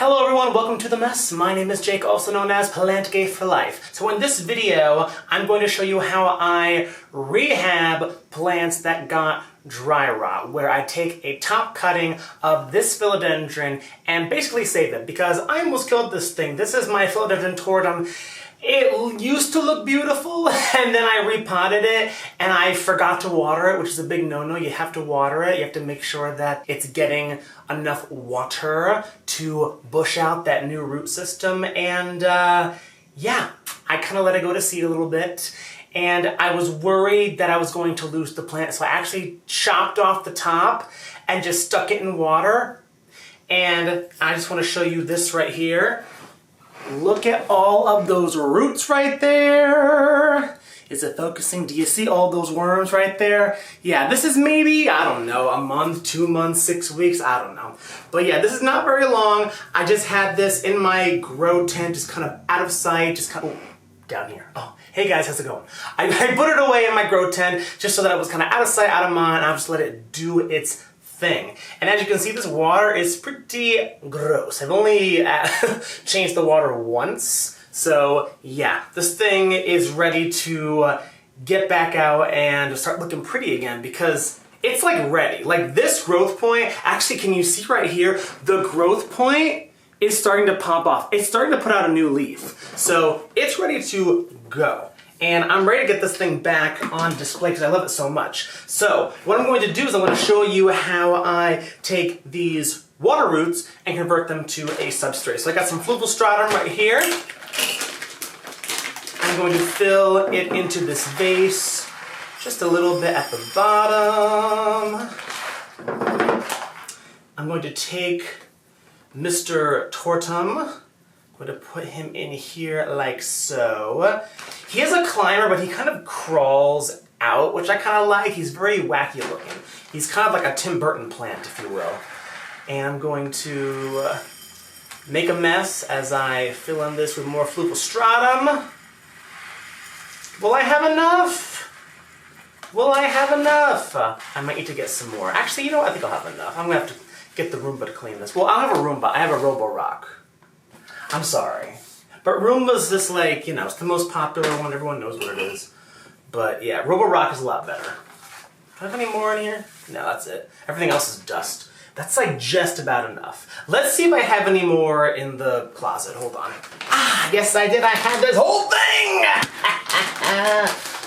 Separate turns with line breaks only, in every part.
Hello everyone, welcome to The Mess. My name is Jake, also known as Plant Gay for Life. So in this video, I'm going to show you how I rehab plants that got dry rot, where I take a top cutting of this philodendron and basically save it, because I almost killed this thing. This is my philodendron tortum. It used to look beautiful, and then I repotted it, and I forgot to water it, which is a big no-no. You have to water it. You have to make sure that it's getting enough water to bush out that new root system, and yeah, I kind of let it go to seed a little bit, and I was worried that I was going to lose the plant, so I actually chopped off the top and just stuck it in water, and I just want to show you this right here. Look at all of those roots right there. Is it focusing? Do you see all those worms right there? Yeah, this is maybe, I don't know, a month, 2 months, 6 weeks, I don't know. But yeah, this is not very long. I just had this in my grow tent, just kind of out of sight, just kind of, down here. Oh, hey guys, how's it going? I put it away in my grow tent just so that it was kind of out of sight, out of mind. I'll just let it do its thing. And as you can see, this water is pretty gross. I've only changed the water once. So yeah, this thing is ready to get back out and start looking pretty again, because it's like ready. Like this growth point, actually, can you see right here? The growth point is starting to pop off. It's starting to put out a new leaf. So it's ready to go. And I'm ready to get this thing back on display because I love it so much. So what I'm going to do is I'm going to show you how I take these water roots and convert them to a substrate. So I got some stratum right here. I'm going to fill it into this vase, just a little bit at the bottom. I'm going to take Mr. Tortum. I'm going to put him in here like so. He is a climber, but he kind of crawls out, which I kind of like. He's very wacky looking. He's kind of like a Tim Burton plant, if you will. And I'm going to make a mess as I fill in this with more stratum. Will I have enough? Will I have enough? I might need to get some more. Actually, you know what? I think I'll have enough. I'm going to have to get the Roomba to clean this. Well, I'll have a Roomba. I have a Robo-Rock. I'm sorry. But Roomba's just like, you know, it's the most popular one. Everyone knows what it is. But yeah, Robo-Rock is a lot better. Do I have any more in here? No, that's it. Everything else is dust. That's like just about enough. Let's see if I have any more in the closet. Hold on. Ah, yes I did. I had this whole thing!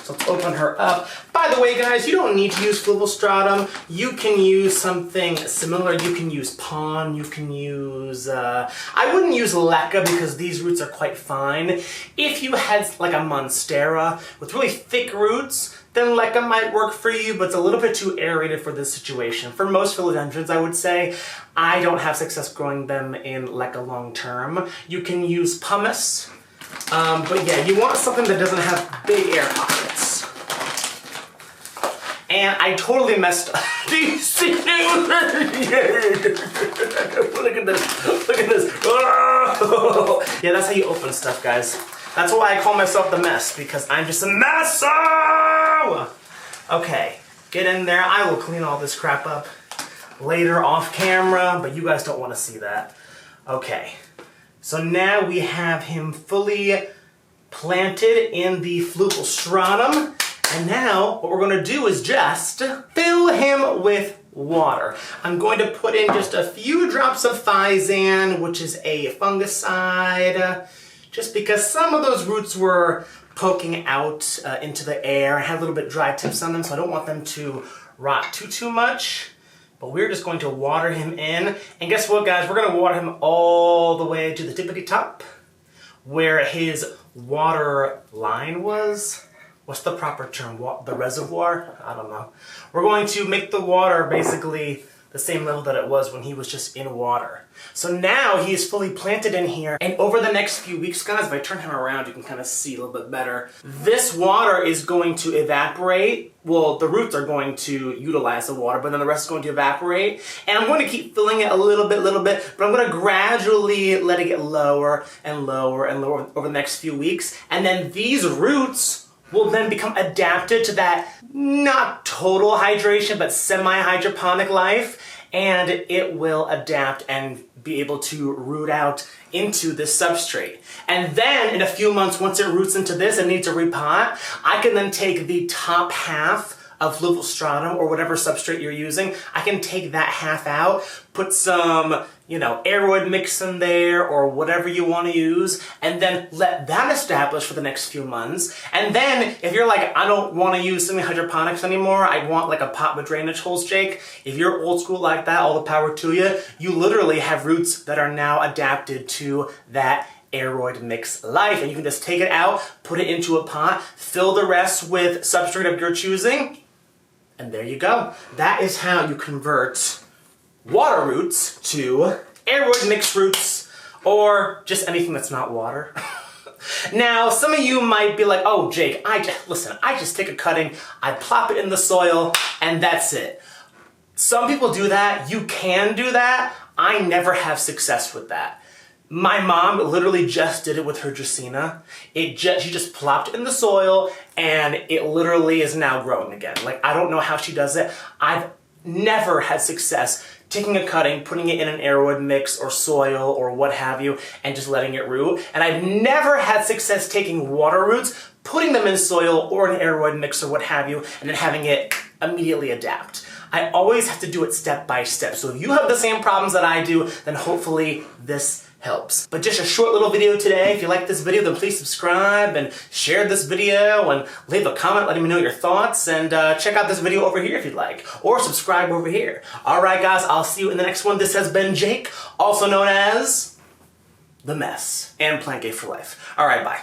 So let's open her up. By the way, guys, you don't need to use stratum. You can use something similar. You can use pon. You can use, I wouldn't use leca because these roots are quite fine. If you had like a monstera with really thick roots, then leca might work for you, but it's a little bit too aerated for this situation. For most philodendrons, I would say, I don't have success growing them in leca long term. You can use pumice. But yeah, you want something that doesn't have big air pockets. And I totally messed up. Do you see? Look at this. Look at this. Oh. Yeah, that's how you open stuff, guys. That's why I call myself The Mess, because I'm just a mess. Okay, get in there. I will clean all this crap up later off camera, but you guys don't want to see that. Okay. So now we have him fully planted in the stratum, and now what we're going to do is just fill him with water. I'm going to put in just a few drops of Thizan, which is a fungicide, just because some of those roots were poking out into the air and had a little bit dry tips on them, so I don't want them to rot too much. But we're just going to water him in. And guess what, guys? We're going to water him all the way to the tippity top, where his water line was. What's the proper term? The reservoir? I don't know. We're going to make the water basically the same level that it was when he was just in water. So now he is fully planted in here, and over the next few weeks, guys, if I turn him around, you can kind of see a little bit better. This water is going to evaporate. Well, the roots are going to utilize the water, but then the rest is going to evaporate. And I'm going to keep filling it a little bit, but I'm going to gradually let it get lower and lower and lower over the next few weeks. And then these roots will then become adapted to that not total hydration, but semi-hydroponic life. and it will adapt and be able to root out into this substrate. And then in a few months, once it roots into this and needs a repot, I can then take the top half of fluvial stratum or whatever substrate you're using. I can take that half out, put some, aeroid mix in there or whatever you want to use, and then let that establish for the next few months. And then if you're like, I don't want to use semi-hydroponics anymore, I want like a pot with drainage holes, Jake, if you're old school like that, all the power to you. You literally have roots that are now adapted to that aeroid mix life, and you can just take it out, put it into a pot, fill the rest with substrate of your choosing, and there you go. That is how you convert water roots to aeroid mix roots, or just anything that's not water. Now, some of you might be like, oh, Jake, I just take a cutting, I plop it in the soil, and that's it. Some people do that. You can do that. I never have success with that. My mom literally just did it with her Dracaena. She just plopped it in the soil and it literally is now growing again. Like, I don't know how she does it. I've never had success taking a cutting, putting it in an aeroid mix or soil or what have you, and just letting it root. And I've never had success taking water roots, putting them in soil or an aeroid mix or what have you, and then having it immediately adapt. I always have to do it step by step. So if you have the same problems that I do, then hopefully this helps. But just a short little video today. If you like this video, then please subscribe and share this video and leave a comment letting me know your thoughts, and check out this video over here if you'd like, or subscribe over here. All right, guys, I'll see you in the next one. This has been Jake, also known as The Mess, and Plant Gay for Life. All right, bye.